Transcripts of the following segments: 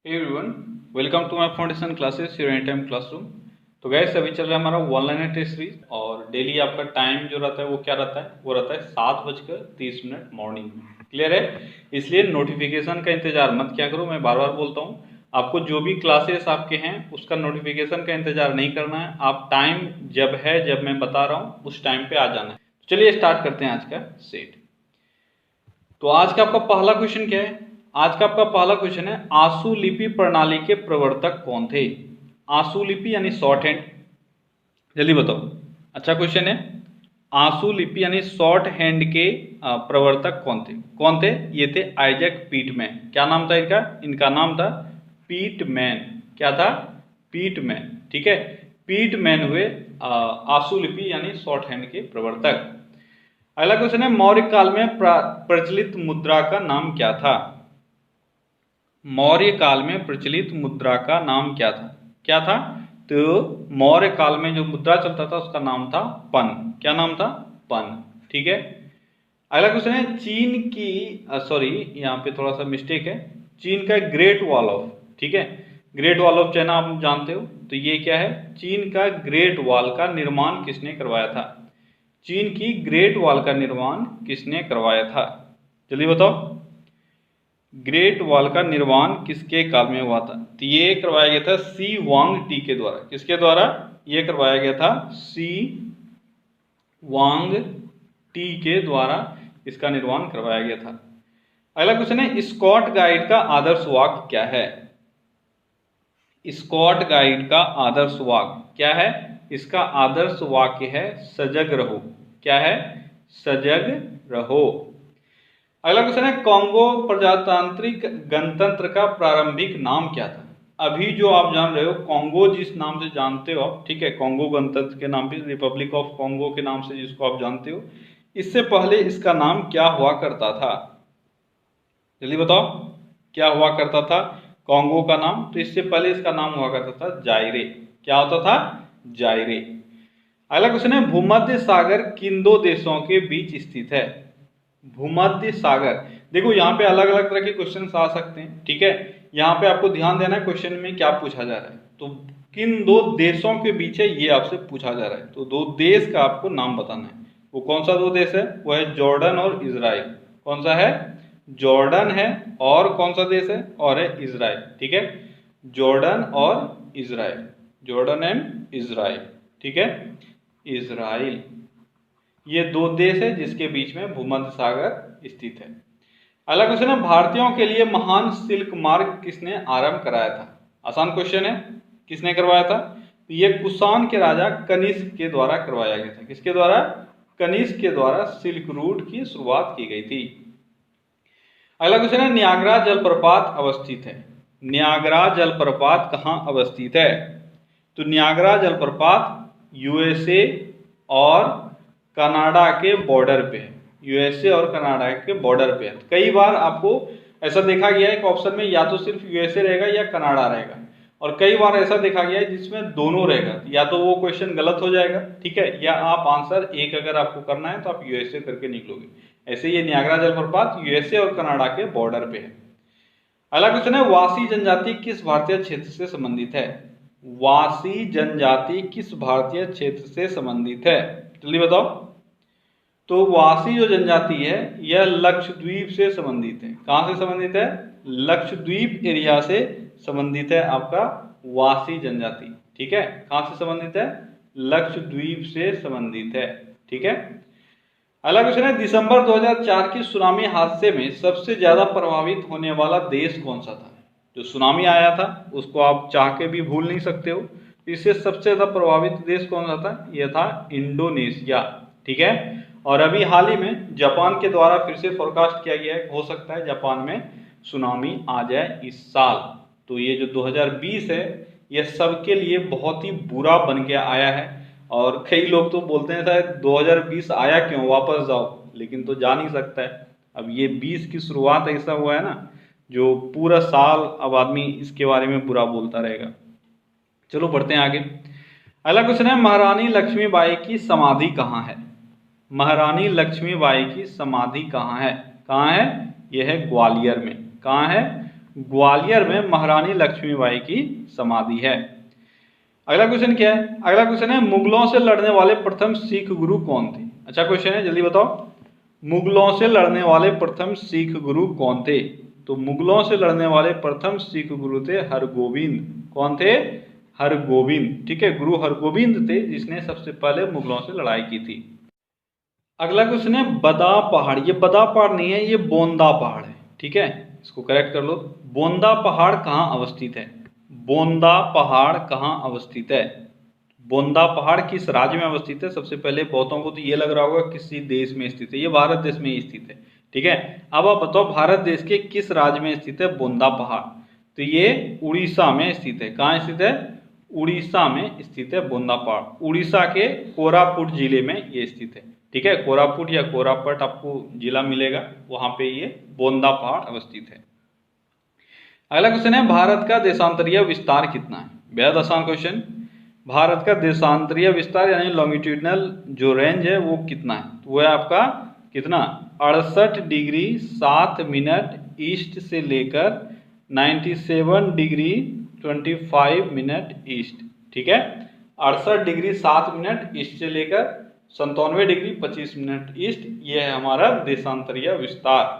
Hey everyone, welcome to my foundation classes your anytime classroom। तो gas अभी चल रहा है हमारा ऑनलाइन टेस्ट सीरीज और डेली आपका टाइम जो रहता है वो क्या रहता है, वो रहता है 7:30 मॉर्निंग में। क्लियर है? इसलिए नोटिफिकेशन का इंतजार मत क्या करो। मैं बार बार बोलता हूँ, आपको जो भी क्लासेस आपके हैं उसका नोटिफिकेशन का इंतजार नहीं करना है। आप टाइम जब है, जब मैं बता रहा हूँ उस टाइम पे आ जाना है। चलिए स्टार्ट करते हैं आज का सेट। तो आज का आपका पहला क्वेश्चन क्या है? आज का आपका पहला क्वेश्चन है, आंसू लिपि प्रणाली के प्रवर्तक कौन थे? आंसू लिपि यानी शॉर्ट हैंड, जल्दी बताओ। अच्छा क्वेश्चन है। आंसू लिपि यानी शॉर्ट हैंड के प्रवर्तक कौन थे? कौन थे? ये थे आइजैक पीटमैन। क्या नाम था इनका? इनका नाम था पीटमैन। क्या था? पीटमैन। ठीक है, पीटमैन हुए आंसू लिपि यानी शॉर्ट हैंड के प्रवर्तक। अगला क्वेश्चन है, मौर्य काल में प्रचलित मुद्रा का नाम क्या था? मौर्य काल में प्रचलित मुद्रा का नाम क्या था? क्या था? तो मौर्य काल में जो मुद्रा चलता था उसका नाम था पन। क्या नाम था? पन। ठीक है। अगला क्वेश्चन है, चीन की सॉरी यहाँ पे थोड़ा सा मिस्टेक है। चीन का ग्रेट वॉल ऑफ, ठीक है, ग्रेट वॉल ऑफ चाइना आप जानते हो, तो ये क्या है? चीन का ग्रेट वॉल का निर्माण किसने करवाया था? चीन की ग्रेट वॉल का निर्माण किसने करवाया था? जल्दी बताओ। ग्रेट वॉल का निर्माण किसके काल में हुआ था? तो ये करवाया गया था सी वांग टी के द्वारा। किसके द्वारा ये करवाया गया था? सी वांग टी के द्वारा इसका निर्माण करवाया गया था। अगला क्वेश्चन है, स्कॉट गाइड का आदर्श वाक्य क्या है? स्कॉट गाइड का आदर्श वाक्य क्या है? इसका आदर्श वाक्य है सजग रहो। क्या है? सजग रहो। अगला क्वेश्चन है, कांगो प्रजातांत्रिक गणतंत्र का प्रारंभिक नाम क्या था? अभी जो आप जान रहे हो कांगो, जिस नाम से जानते हो आप, ठीक है, कांगो गणतंत्र के नाम पे, रिपब्लिक ऑफ कांगो के नाम से जिसको आप जानते हो, इससे पहले इसका नाम क्या हुआ करता था? जल्दी बताओ, क्या हुआ करता था कांगो का नाम? तो इससे पहले इसका नाम हुआ करता था जायरे। क्या होता था? जायरे। अगला क्वेश्चन है, भूमध्य सागर किन दो देशों के बीच स्थित है? भूमध्य सागर, देखो यहाँ पे अलग अलग तरह के क्वेश्चन आ सकते हैं। ठीक है, यहाँ पे आपको ध्यान देना है क्वेश्चन में क्या पूछा जा रहा है। तो किन दो देशों के बीच है ये आपसे पूछा जा रहा है, तो दो देश का आपको नाम बताना है। वो कौन सा दो देश है? वो है जॉर्डन और इजराइल। कौन सा है? जॉर्डन है, और कौन सा देश है? और है इजराइल। ठीक है, जॉर्डन और इजराइल, जॉर्डन एंड इजराइल। ठीक है, इजराइल, ये दो देश है जिसके बीच में भूमध्य सागर स्थित है। अगला क्वेश्चन है, भारतीयों के लिए महान सिल्क मार्ग किसने आरंभ कराया था? आसान क्वेश्चन है, किसने करवाया था? तो ये कुषाण के राजा कनिष्क के द्वारा करवाया गया था। किसके द्वारा? कनिष्क के द्वारा सिल्क रूट की शुरुआत की गई थी। अगला क्वेश्चन है, नियाग्रा जलप्रपात अवस्थित है। नियाग्रा जलप्रपात कहाँ अवस्थित है? तो नियाग्रा जलप्रपात यूएसए और कनाडा के बॉर्डर पे है। यूएसए और कनाडा के बॉर्डर पे है। कई बार आपको ऐसा देखा गया है कि ऑप्शन में या तो सिर्फ यूएसए रहेगा या कनाडा रहेगा, और कई बार ऐसा देखा गया है जिसमें दोनों रहेगा, या तो वो क्वेश्चन गलत हो जाएगा, ठीक है, या आप आंसर एक अगर आपको करना है तो आप यूएसए करके निकलोगे। ऐसे ये नियाग्रा जलप्रपात यूएसए और कनाडा के बॉर्डर पे है। अगला क्वेश्चन है, वासी जनजाति किस भारतीय क्षेत्र से संबंधित है? वासी जनजाति किस भारतीय क्षेत्र से संबंधित है? जल्दी बताओ। तो वासी जो जनजाति है यह लक्षद्वीप से संबंधित है। कहां से संबंधित है? लक्षद्वीप एरिया से संबंधित है आपका वासी जनजाति। ठीक है, कहां से संबंधित है? लक्षद्वीप से संबंधित है। ठीक है। अगला क्वेश्चन है, दिसंबर 2004 के सुनामी हादसे में सबसे ज्यादा प्रभावित होने वाला देश कौन सा था? जो सुनामी आया था उसको आप चाह के भी भूल नहीं सकते हो। इससे सबसे ज्यादा प्रभावित देश कौन सा था? यह था इंडोनेशिया। ठीक है, और अभी हाल ही में जापान के द्वारा फिर से फोरकास्ट किया गया है, हो सकता है जापान में सुनामी आ जाए इस साल। तो ये जो 2020 है यह सबके लिए बहुत ही बुरा बन के आया है, और कई लोग तो बोलते हैं शायद 2020 आया क्यों, वापस जाओ, लेकिन तो जा नहीं सकता है। अब ये 20 की शुरुआत ऐसा हुआ है ना, जो पूरा साल अब आदमी इसके बारे में बुरा बोलता रहेगा। चलो बढ़ते हैं आगे। अगला क्वेश्चन है, महारानी लक्ष्मीबाई की समाधि कहाँ है? महारानी लक्ष्मीबाई की समाधि कहाँ है? कहाँ है? यह है ग्वालियर में। कहाँ है? ग्वालियर में महारानी लक्ष्मीबाई की समाधि है। अगला क्वेश्चन क्या है? अगला क्वेश्चन है मुगलों से लड़ने वाले प्रथम सिख गुरु कौन थे? अच्छा क्वेश्चन है, जल्दी बताओ। मुगलों से लड़ने वाले प्रथम सिख गुरु कौन थे? तो मुगलों से लड़ने वाले प्रथम सिख गुरु थे हरगोविंद। कौन थे? हरगोविंद। ठीक है, गुरु हरगोविंद थे जिसने सबसे पहले मुगलों से लड़ाई की थी। अगला क्वेश्चन है बदा पहाड़। ये बदा पहाड़ नहीं है, ये बोंदा पहाड़ है। ठीक है, इसको करेक्ट कर लो। बोंदा पहाड़ कहाँ अवस्थित है? बोंदा पहाड़ कहाँ अवस्थित है? बोंदा पहाड़ किस राज्य में अवस्थित है? सबसे पहले बहुतों को तो ये लग रहा होगा किसी देश में स्थित है। ये भारत देश में ही स्थित है। ठीक है, अब आप बताओ भारत देश के किस राज्य में स्थित है बोंदा पहाड़? तो ये उड़ीसा में स्थित है। कहाँ स्थित है? उड़ीसा में स्थित है बोंदा पहाड़। उड़ीसा के कोरापुट जिले में ये स्थित है। ठीक है, कोरापुट या कोरापट आपको जिला मिलेगा, वहां पे ये बोंदा पहाड़ अवस्थित है। अगला क्वेश्चन है भारत का देशांतरीय विस्तार कितना है? बेहद आसान क्वेश्चन। भारत का देशांतरीय विस्तार यानी लॉन्गिट्यूडनल जो रेंज है वो कितना है? तो वो है आपका कितना? 68 डिग्री 7 मिनट ईस्ट से लेकर 97 डिग्री 25 मिनट ईस्ट। ठीक है, 68 डिग्री 7 मिनट ईस्ट से लेकर 97 डिग्री 25 मिनट ईस्ट, ये है हमारा देशांतरीय विस्तार।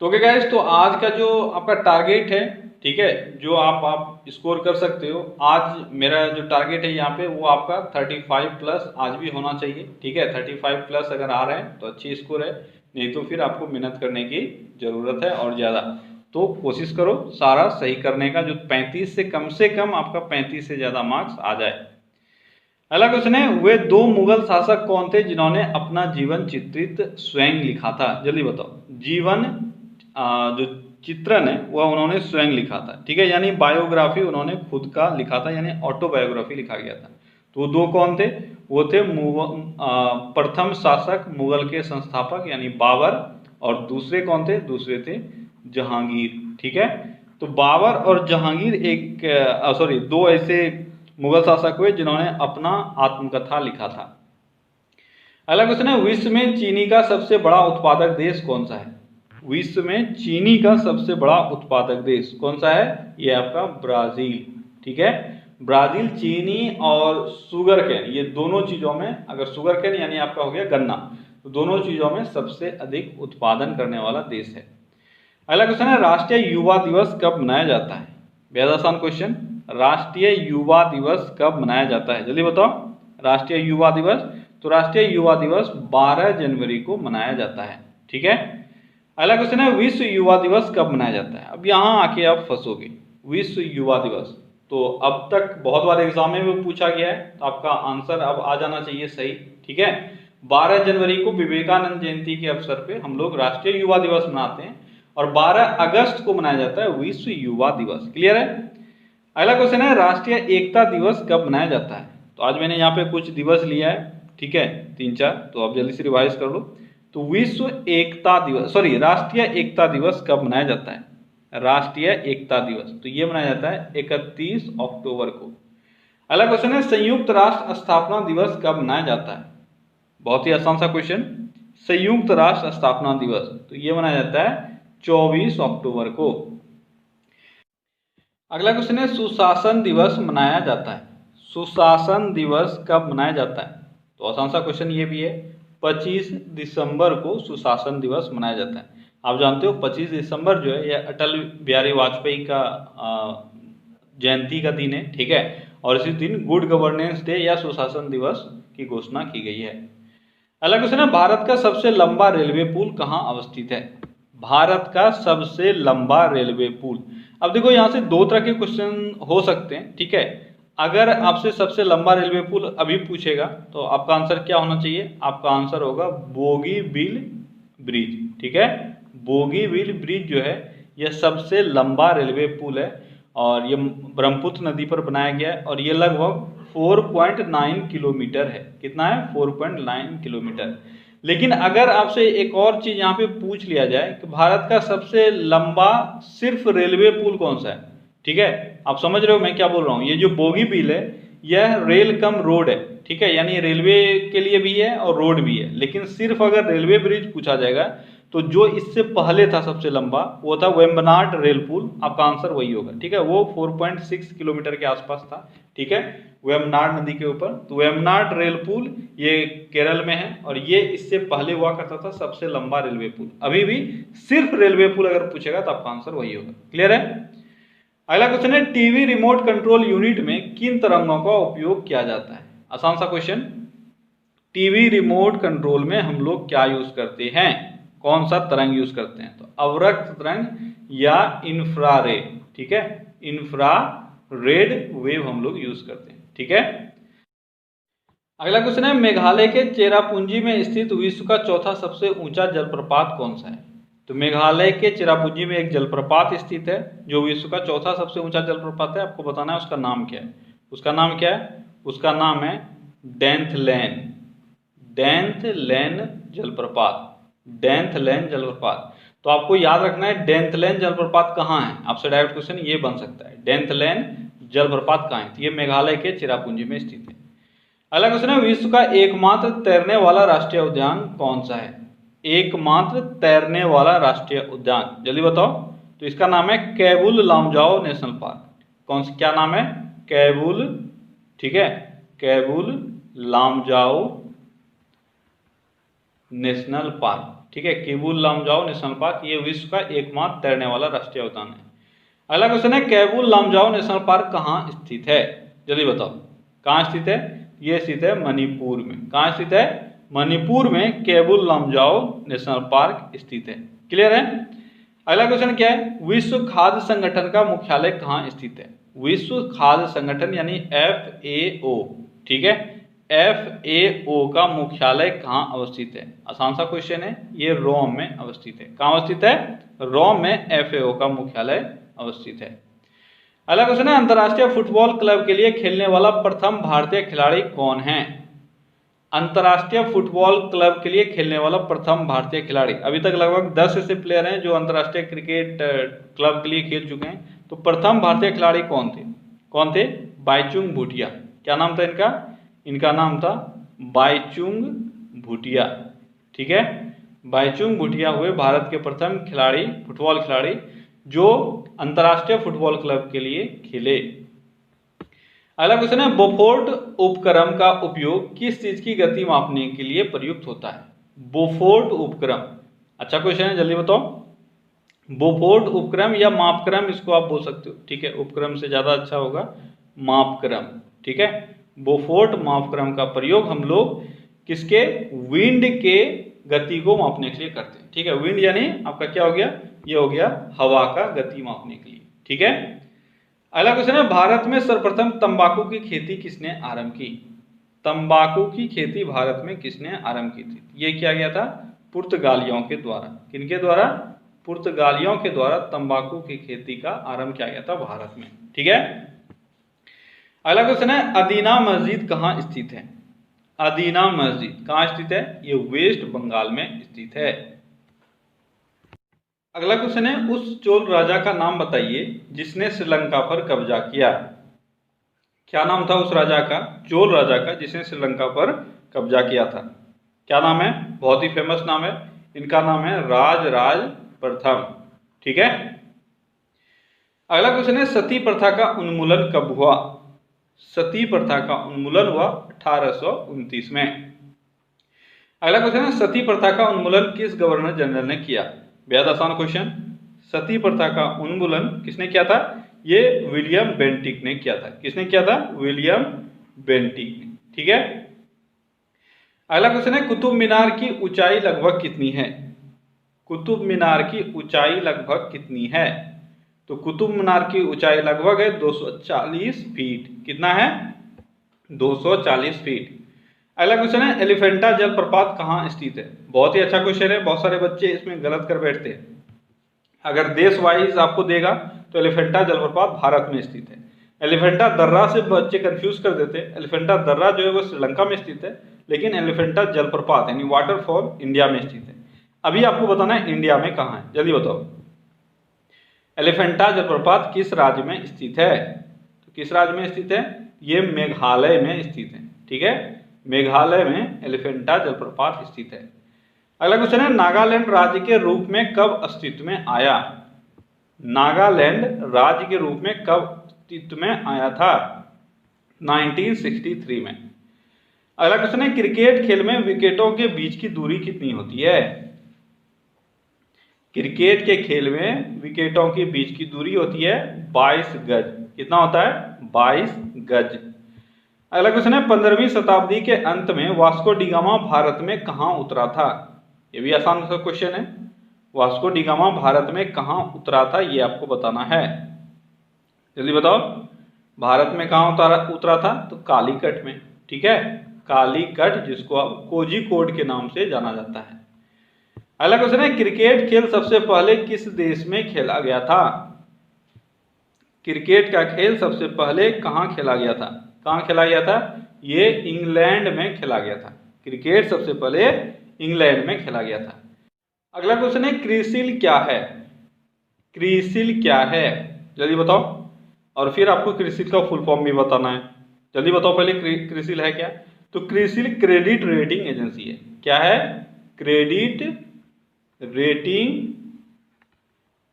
तो ओके गाइस, तो आज का जो आपका टारगेट है, ठीक है, जो आप स्कोर कर सकते हो। आज मेरा जो टारगेट है यहाँ पे वो आपका 35 प्लस आज भी होना चाहिए। ठीक है, 35 प्लस अगर आ रहे हैं तो अच्छी स्कोर है, नहीं तो फिर आपको मेहनत करने की जरूरत है और ज़्यादा। तो कोशिश करो सारा सही करने का, जो 35 से कम आपका 35 से ज़्यादा मार्क्स आ जाए। अगला क्वेश्चन है वे दो मुगल शासक कौन थे जिन्होंने अपना जीवन चित्रित स्वयं लिखा था? जल्दी बताओ। जीवन जो चित्रण है वह उन्होंने स्वयं लिखा था। ठीक है, यानी बायोग्राफी उन्होंने खुद का लिखा था, यानी ऑटोबायोग्राफी लिखा गया था। तो दो कौन थे? वो थे प्रथम शासक मुगल के संस्थापक यानी बाबर, और दूसरे कौन थे? दूसरे थे जहांगीर। ठीक है, तो बाबर और जहांगीर दो ऐसे मुगल शासक हुए जिन्होंने अपना आत्मकथा लिखा था। अगला क्वेश्चन है विश्व में चीनी का सबसे बड़ा उत्पादक देश कौन सा है? विश्व में चीनी का सबसे बड़ा उत्पादक देश कौन सा है? ये आपका ब्राजील। ठीक है, ब्राजील चीनी और शुगर केन, ये दोनों चीजों में, अगर शुगर केन यानी आपका हो गया गन्ना, तो दोनों चीजों में सबसे अधिक उत्पादन करने वाला देश है। अगला क्वेश्चन है राष्ट्रीय युवा दिवस कब मनाया जाता है? बेहद आसान क्वेश्चन। राष्ट्रीय युवा दिवस कब मनाया जाता है? जल्दी बताओ। राष्ट्रीय युवा दिवस, तो राष्ट्रीय युवा दिवस 12 जनवरी को मनाया जाता है। ठीक है, अगला क्वेश्चन है विश्व युवा दिवस कब मनाया जाता है? अब यहाँ आके आप फंसोगे। विश्व युवा दिवस तो अब तक बहुत बार एग्जाम में भी पूछा गया है, तो आपका आंसर अब आ जाना चाहिए सही। ठीक है, 12 जनवरी को विवेकानंद जयंती के अवसर पे हम लोग राष्ट्रीय युवा दिवस मनाते हैं, और 12 अगस्त को मनाया जाता है विश्व युवा दिवस। क्लियर है? अगला क्वेश्चन है राष्ट्रीय एकता दिवस कब मनाया जाता है? तो आज मैंने यहाँ पे कुछ दिवस लिया है, ठीक है, 3-4, तो आप जल्दी से रिवाइज कर लो। तो विश्व एकता दिवस, राष्ट्रीय एकता दिवस कब मनाया जाता है? राष्ट्रीय एकता दिवस तो ये मनाया जाता है 31 अक्टूबर को। अगला क्वेश्चन है संयुक्त राष्ट्र स्थापना दिवस कब मनाया जाता है? बहुत ही आसान सा क्वेश्चन। संयुक्त राष्ट्र स्थापना दिवस तो ये मनाया जाता है 24 अक्टूबर को। अगला क्वेश्चन है सुशासन दिवस मनाया जाता है। सुशासन दिवस कब मनाया जाता है? तो आसान सा क्वेश्चन ये भी है। 25 दिसंबर को सुशासन दिवस मनाया जाता है। आप जानते हो 25 दिसंबर जो है यह अटल बिहारी वाजपेयी का जयंती का दिन है। ठीक है, और इसी दिन गुड गवर्नेंस डे या सुशासन दिवस की घोषणा की गई है। अगला क्वेश्चन है भारत का सबसे लंबा रेलवे पुल कहाँ अवस्थित है? भारत का सबसे लंबा रेलवे पुल। अब देखो यहाँ से दो तरह के क्वेश्चन हो सकते हैं। ठीक है, अगर आपसे सबसे लंबा रेलवे पुल अभी पूछेगा तो आपका आंसर क्या होना चाहिए? आपका आंसर होगा बोगीबील ब्रिज। ठीक है, बोगीबील ब्रिज जो है यह सबसे लंबा रेलवे पुल है, और ये ब्रह्मपुत्र नदी पर बनाया गया है, और ये लगभग 4.9 किलोमीटर है। कितना है? 4.9 किलोमीटर। लेकिन अगर आपसे एक और चीज यहाँ पे पूछ लिया जाए कि भारत का सबसे लंबा सिर्फ रेलवे पुल कौन सा है? ठीक है, आप समझ रहे हो मैं क्या बोल रहा हूँ। ये जो बोगीबील है यह रेल कम रोड है। ठीक है, यानी रेलवे के लिए भी है और रोड भी है, लेकिन सिर्फ अगर रेलवे ब्रिज पूछा जाएगा तो जो इससे पहले था सबसे लंबा वो था वेम्बनाड रेल पुल, आपका आंसर वही होगा। ठीक है, वो 4.6 किलोमीटर के आसपास था। ठीक है, वेम्बनाड नदी के ऊपर। तो वेम्बनाड रेल पुल ये केरल में है और ये इससे पहले हुआ करता था सबसे लंबा रेलवे पुल। अभी भी सिर्फ रेलवे पुल अगर पूछेगा तो आपका आंसर वही होगा। क्लियर है। अगला क्वेश्चन है, टीवी रिमोट कंट्रोल यूनिट में किन तरंगों का उपयोग किया जाता है? आसान सा क्वेश्चन। टीवी रिमोट कंट्रोल में हम लोग क्या यूज करते हैं, कौन सा तरंग यूज करते हैं? तो अवरक्त तरंग या इंफ्रारेड। ठीक है, इंफ्रारेड वेव हम लोग यूज करते हैं। ठीक है। अगला क्वेश्चन है, मेघालय के चेरापूंजी में स्थित विश्व का चौथा सबसे ऊंचा जलप्रपात कौन सा है? तो मेघालय के चेरापूंजी में एक जलप्रपात स्थित है जो विश्व का चौथा सबसे ऊंचा जलप्रपात है। आपको बताना है उसका नाम क्या है। उसका नाम क्या है? उसका नाम है डेंथलैन। डेंथलैन जलप्रपात। डेंथलैन जलप्रपात। तो आपको याद रखना है डेंथलैन जलप्रपात कहाँ है। आपसे डायरेक्ट क्वेश्चन ये बन सकता है, डेंथलैन जलप्रपात कहाँ है? तो ये मेघालय के चेरापूंजी में स्थित है। अगला क्वेश्चन है, विश्व का एकमात्र तैरने वाला राष्ट्रीय उद्यान कौन सा है? एकमात्र तैरने वाला राष्ट्रीय उद्यान, जल्दी बताओ। तो इसका नाम है कैबुल लामजाओ नेशनल पार्क। कौन सा, क्या नाम है? कैबुल। ठीक है, कैबुल लामजाओ नेशनल पार्क। ठीक है, कैबुल लामजाओ नेशनल पार्क ये विश्व का एकमात्र तैरने वाला राष्ट्रीय उद्यान है। अगला क्वेश्चन है, कैबुल लामजाओ नेशनल पार्क कहाँ स्थित है? जल्दी बताओ, कहाँ स्थित है? ये स्थित है मणिपुर में। कहाँ स्थित है? मणिपुर में कैबुल लामजाओ नेशनल पार्क स्थित है। क्लियर है। अगला क्वेश्चन क्या है, विश्व खाद्य संगठन का मुख्यालय कहाँ स्थित है? विश्व खाद्य संगठन यानी FAO। ठीक है, FAO का मुख्यालय कहाँ अवस्थित है? आसान सा क्वेश्चन है, ये रोम में अवस्थित है। कहाँ अवस्थित है? रोम में FAO का मुख्यालय अवस्थित है। अगला क्वेश्चन है, अंतर्राष्ट्रीय फुटबॉल क्लब के लिए खेलने वाला प्रथम भारतीय खिलाड़ी कौन है? अंतर्राष्ट्रीय फुटबॉल क्लब के लिए खेलने वाला प्रथम भारतीय खिलाड़ी। अभी तक लगभग 10 ऐसे प्लेयर हैं जो अंतर्राष्ट्रीय क्रिकेट क्लब के लिए खेल चुके हैं। तो प्रथम भारतीय खिलाड़ी कौन थे? कौन थे? बाईचुंग भूटिया। क्या नाम था इनका? इनका नाम था बाईचुंग भूटिया। ठीक है, बाईचुंग भूटिया हुए भारत के प्रथम खिलाड़ी, फुटबॉल खिलाड़ी जो अंतर्राष्ट्रीय फुटबॉल क्लब के लिए खेले। अगला क्वेश्चन है, बोफोर्ट उपक्रम का उपयोग किस चीज की गति मापने के लिए प्रयुक्त होता है? बोफोर्ट उपक्रम, अच्छा क्वेश्चन है, जल्दी बताओ। बोफोर्ट उपक्रम या मापक्रम इसको आप बोल सकते हो। ठीक है, उपक्रम से ज्यादा अच्छा होगा मापक्रम। ठीक है, बोफोर्ट मापक्रम का प्रयोग हम लोग किसके? विंड के गति को मापने के लिए करते हैं। ठीक है, विंड यानी आपका क्या हो गया? ये हो गया हवा का गति मापने के लिए। ठीक है। अगला क्वेश्चन है, भारत में सर्वप्रथम तंबाकू की खेती किसने आरंभ की? तंबाकू की खेती भारत में किसने आरंभ की थी? ये किया गया था पुर्तगालियों के द्वारा। किनके द्वारा? पुर्तगालियों के द्वारा तंबाकू की खेती का आरंभ किया गया था भारत में। ठीक है। अगला क्वेश्चन है, अदीना मस्जिद कहाँ स्थित है? अदीना मस्जिद कहाँ स्थित है? ये वेस्ट बंगाल में स्थित है। अगला क्वेश्चन है, उस चोल राजा का नाम बताइए जिसने श्रीलंका पर कब्जा किया। क्या नाम था उस राजा का? चोल राजा का जिसने श्रीलंका पर कब्जा किया था। क्या नाम है? बहुत ही फेमस नाम है, इनका नाम है राजराज प्रथम। ठीक है। अगला क्वेश्चन है, सती प्रथा का उन्मूलन कब हुआ? सती प्रथा का उन्मूलन हुआ 1829 में। अगला क्वेश्चन है, सती प्रथा का उन्मूलन किस गवर्नर जनरल ने किया? बेहद आसान क्वेश्चन। सती प्रथा का उन्मूलन किसने किया था? ये विलियम बेंटिक ने किया था। किसने किया था? विलियम बेंटिक ने। ठीक है। अगला क्वेश्चन है, कुतुब मीनार की ऊंचाई लगभग कितनी है? कुतुब मीनार की ऊंचाई लगभग कितनी है? तो कुतुब मीनार की ऊंचाई लगभग है 240 फीट। कितना है? 240 फीट। अगला क्वेश्चन है, एलिफेंटा जलप्रपात कहाँ स्थित है? बहुत ही अच्छा क्वेश्चन है, बहुत सारे बच्चे इसमें गलत कर बैठते हैं। अगर देश वाइज आपको देगा तो एलिफेंटा जलप्रपात भारत में स्थित है। एलिफेंटा दर्रा से बच्चे कंफ्यूज कर देते हैं। एलिफेंटा दर्रा जो है वो श्रीलंका में स्थित है, लेकिन एलिफेंटा जलप्रपात यानी वाटरफॉल इंडिया में स्थित है। अभी आपको बताना है इंडिया में कहाँ है, जल्दी बताओ। एलिफेंटा जलप्रपात किस राज्य में स्थित है? तो किस राज्य में स्थित है? ये मेघालय में स्थित है। ठीक है, मेघालय में एलिफेंटा जलप्रपात स्थित है। अगला क्वेश्चन है, नागालैंड राज्य के रूप में कब अस्तित्व में आया? नागालैंड राज्य के रूप में कब अस्तित्व में आया था? 1963 में। अगला क्वेश्चन है, क्रिकेट खेल में विकेटों के बीच की दूरी कितनी होती है? क्रिकेट के खेल में विकेटों के बीच की दूरी होती है 22 गज। कितना होता है? 22 गज। अगला क्वेश्चन है, 15वीं शताब्दी के अंत में वास्को डी गामा भारत में कहां उतरा था? ये भी आसान सा क्वेश्चन है। वास्को डी गामा भारत में कहां उतरा था, ये आपको बताना है। जल्दी बताओ, भारत में कहां उतरा था? तो कालीकट में। ठीक है, कालीकट, जिसको अब कोझिकोड के नाम से जाना जाता है। अगला क्वेश्चन है, क्रिकेट खेल सबसे पहले किस देश में खेला गया था? क्रिकेट का खेल सबसे पहले कहां खेला गया था? कहां खेला गया था? ये इंग्लैंड में खेला गया था। क्रिकेट सबसे पहले इंग्लैंड में खेला गया था। अगला क्वेश्चन है, क्रिसिल क्या है? क्रिसिल क्या है? जल्दी बताओ, और फिर आपको क्रिसिल का फुल फॉर्म भी बताना है। जल्दी बताओ पहले, क्रिसिल है क्या? तो क्रिसिल क्रेडिट रेटिंग एजेंसी है। क्या है? Credit rating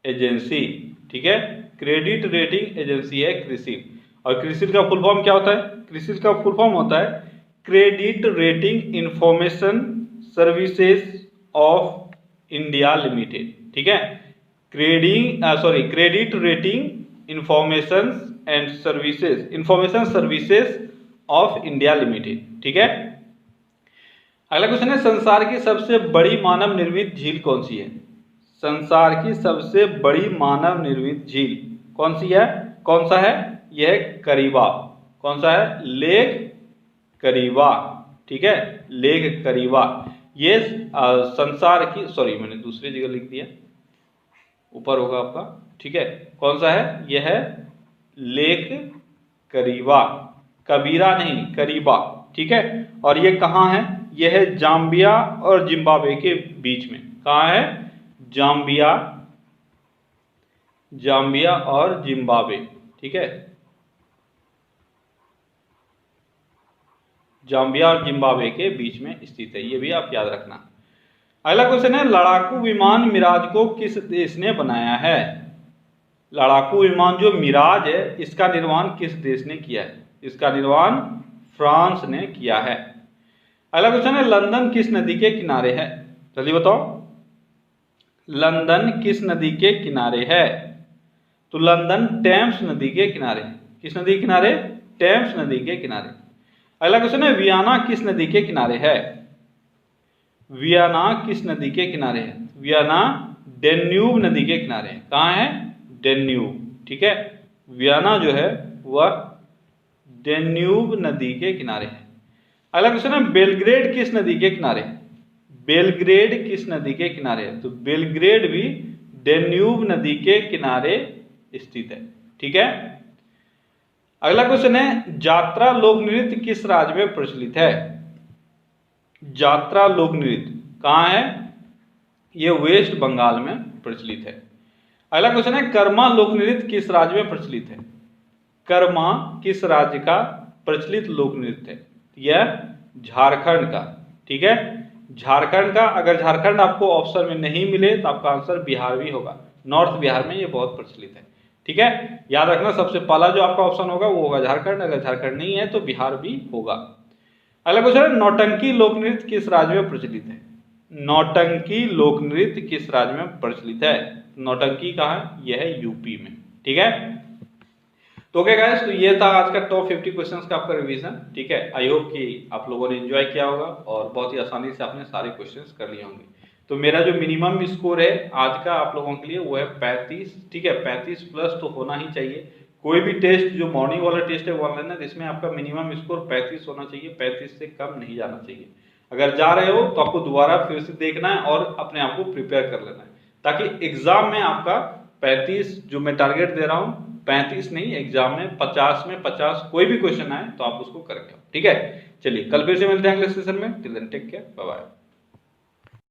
agency. ठीक है, क्रेडिट रेटिंग एजेंसी है क्रिसिल। और क्रिसिल का फुल फॉर्म क्या होता है? क्रिसिल का फुल फॉर्म होता है credit rating information services of India limited. ठीक है, credit rating information services of India limited. ठीक है। अगला क्वेश्चन है, संसार की सबसे बड़ी मानव निर्मित झील कौन सी है? संसार की सबसे बड़ी मानव निर्मित झील कौन सी है? कौन सा है? यह करीबा। कौन सा है? लेक करीबा। ठीक है, लेक करीबा। ये संसार की, सॉरी मैंने दूसरी जगह लिख दिया, ऊपर होगा आपका। ठीक है, कौन सा है? यह है लेक करीबा, कबीरा नहीं, करीबा। ठीक है, और ये कहाँ है? यह है जाम्बिया और जिम्बाब्वे के बीच में। कहाँ है? जाम्बिया और जिम्बाब्वे। ठीक है, जाम्बिया और जिम्बाब्वे के बीच में स्थित है, ये भी आप याद रखना। अगला क्वेश्चन है, लड़ाकू विमान मिराज को किस देश ने बनाया है? लड़ाकू विमान जो मिराज है, इसका निर्माण किस देश ने किया है? इसका निर्माण फ्रांस ने किया है। अगला क्वेश्चन है, लंदन किस नदी के किनारे है? जल्दी बताओ, लंदन किस नदी के किनारे है? तो लंदन टेम्स नदी के किनारे। किस नदी के किनारे? टेम्स नदी के किनारे। अगला क्वेश्चन है, वियना किस नदी के किनारे है? वियना किस नदी के किनारे है? वियना डेन्यूब नदी के किनारे है। कहाँ है? डेन्यूब। ठीक है, वियना जो है वह डेन्यूब नदी के किनारे है। अगला क्वेश्चन है, बेलग्रेड किस नदी के किनारे है? बेलग्रेड किस नदी के किनारे है? तो बेलग्रेड भी डेन्यूब नदी के किनारे स्थित है। ठीक है। अगला क्वेश्चन है, यात्रा लोक नृत्य किस राज्य में प्रचलित है? यात्रा लोक नृत्य कहाँ है? यह वेस्ट बंगाल में प्रचलित है। अगला क्वेश्चन है, कर्मा लोक नृत्य किस राज्य में प्रचलित है? कर्मा किस राज्य का प्रचलित लोक नृत्य है? यह झारखंड का। ठीक है, झारखंड का। अगर झारखंड आपको ऑप्शन में नहीं मिले तो आपका आंसर बिहार भी होगा। नॉर्थ बिहार में ये बहुत प्रचलित है। ठीक है, याद रखना, सबसे पहला जो आपका ऑप्शन होगा वो होगा झारखंड। अगर झारखंड नहीं है तो बिहार भी होगा। अगला क्वेश्चन है, नौटंकी लोक नृत्य किस राज्य में प्रचलित है? नौटंकी लोक नृत्य किस राज्य में प्रचलित है? नौटंकी कहाँ है? यह है यूपी में। ठीक है, तो ओके गाइस, तो ये था आज का टॉप 50 क्वेश्चंस का आपका रिवीजन। ठीक है, आई होप कि आप लोगों ने एंजॉय किया होगा और बहुत ही आसानी से आपने सारे क्वेश्चंस कर लिए होंगे। तो मेरा जो मिनिमम स्कोर है आज का आप लोगों के लिए वो है 35। ठीक है, 35 प्लस तो होना ही चाहिए। कोई भी टेस्ट जो मॉर्निंग वाला टेस्ट है वो ऑनलाइन है, जिसमें आपका मिनिमम स्कोर 35 होना चाहिए। 35 से कम नहीं जाना चाहिए। अगर जा रहे हो तो आपको दोबारा फिर से देखना है और अपने आप को प्रिपेयर कर लेना है, ताकि एग्जाम में आपका 35 जो मैं टारगेट दे रहा हूँ, 35 नहीं, एग्जाम में 50 में 50 कोई भी क्वेश्चन आए तो आप उसको करके आओ। ठीक है, चलिए कल फिर से मिलते हैं अगले सेशन में। Till then take care, bye bye.